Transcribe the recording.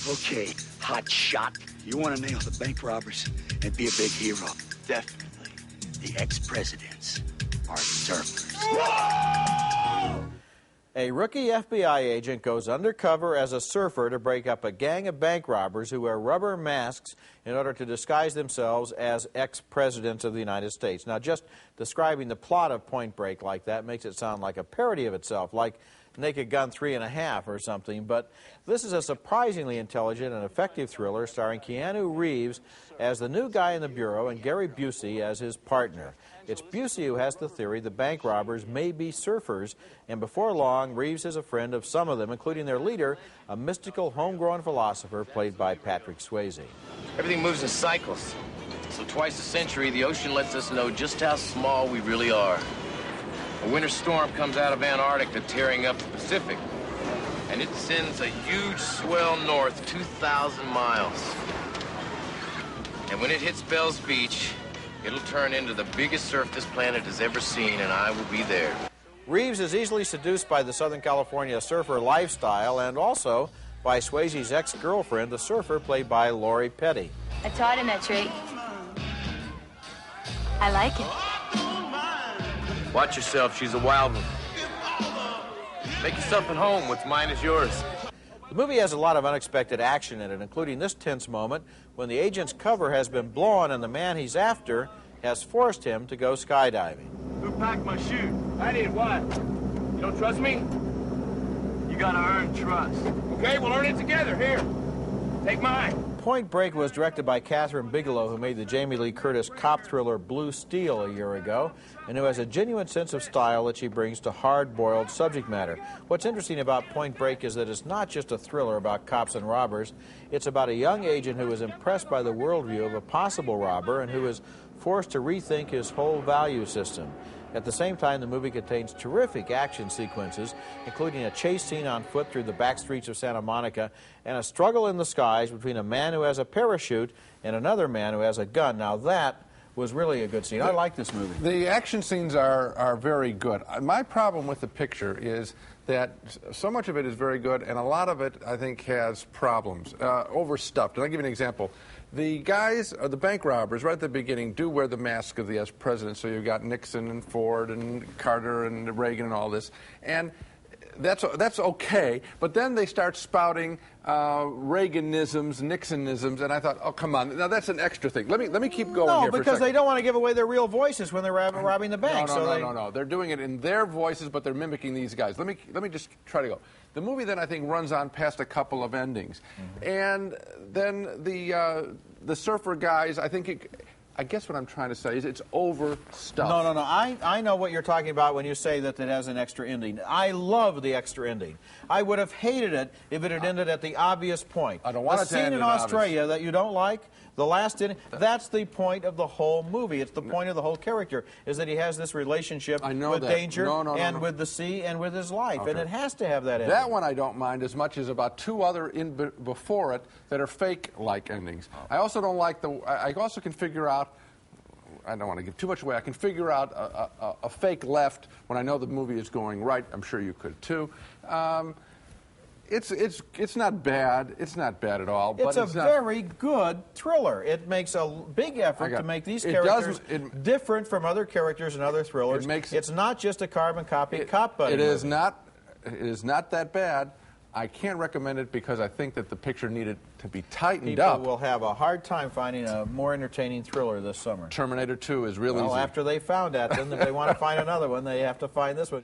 Okay, hot shot. You want to nail the bank robbers and be a big hero? Definitely. The ex-presidents are surfers. A rookie FBI agent goes undercover as a surfer to break up a gang of bank robbers who wear rubber masks in order to disguise themselves as ex-presidents of the United States. Now, just describing the plot of Point Break like that makes it sound like a parody of itself, like Naked Gun 3.5 or something, but this is a surprisingly intelligent and effective thriller starring Keanu Reeves as the new guy in the bureau and Gary Busey as his partner. It's Busey who has the theory the bank robbers may be surfers, and before long, Reeves is a friend of some of them, including their leader, a mystical homegrown philosopher played by Patrick Swayze. Everything moves in cycles, so twice a century, the ocean lets us know just how small we really are. A winter storm comes out of Antarctica, tearing up the Pacific, and it sends a huge swell north 2,000 miles. And when it hits Bell's Beach, it'll turn into the biggest surf this planet has ever seen, and I will be there. Reeves is easily seduced by the Southern California surfer lifestyle and also by Swayze's ex-girlfriend, the surfer, played by Lori Petty. I taught him that trick. I like it. Watch yourself, she's a wild one. Make yourself at home, what's mine is yours. The movie has a lot of unexpected action in it, including this tense moment when the agent's cover has been blown and the man he's after has forced him to go skydiving. Who packed my chute? I did. What? You don't trust me? You gotta earn trust. Okay, we'll earn it together. Here, take mine. Point Break was directed by Catherine Bigelow, who made the Jamie Lee Curtis cop thriller Blue Steel a year ago, and who has a genuine sense of style that she brings to hard-boiled subject matter. What's interesting about Point Break is that it's not just a thriller about cops and robbers. It's about a young agent who is impressed by the worldview of a possible robber and who is forced to rethink his whole value system. At the same time, the movie contains terrific action sequences, including a chase scene on foot through the back streets of Santa Monica and a struggle in the skies between a man who has a parachute and another man who has a gun. Now that was really a good scene. I like this movie. The action scenes are very good. My problem with the picture is that so much of it is very good, and a lot of it, I think, has problems. Overstuffed. And I'll give you an example. The guys, the bank robbers, right at the beginning, do wear the mask of the ex-president. So you've got Nixon and Ford and Carter and Reagan and all this. And that's okay, but then they start spouting Reaganisms, Nixonisms, and I thought, oh, come on, now that's an extra thing. Let me keep going here for a second. No, because they don't want to give away their real voices when they're robbing the bank. No. They're doing it in their voices, but they're mimicking these guys. Let me just try to go. The movie then, I think, runs on past a couple of endings. And then the surfer guys, I guess what I'm trying to say is it's overstuffed. No. I know what you're talking about when you say that it has an extra ending. I love the extra ending. I would have hated it if it had ended at the obvious point. I don't want it to end in Australia that you don't like, the last ending, that's the point of the whole movie. It's the point of the whole character, is that he has this relationship with danger and with the sea and with his life. Okay. And it has to have that ending. That one I don't mind as much as about two other before it that are fake-like endings. Oh. I also don't like I also can figure out, I don't want to give too much away, I can figure out a fake left when I know the movie is going right. I'm sure you could too. It's not bad. It's not bad at all. It's a very good thriller. It makes a big effort to make these characters different from other characters in other thrillers. It's not just a carbon copy cop buddy. It is not that bad. I can't recommend it because I think that the picture needed to be tightened up. People will have a hard time finding a more entertaining thriller this summer. Terminator 2 is really easy. Well, after they found that, then if they want to find another one, they have to find this one.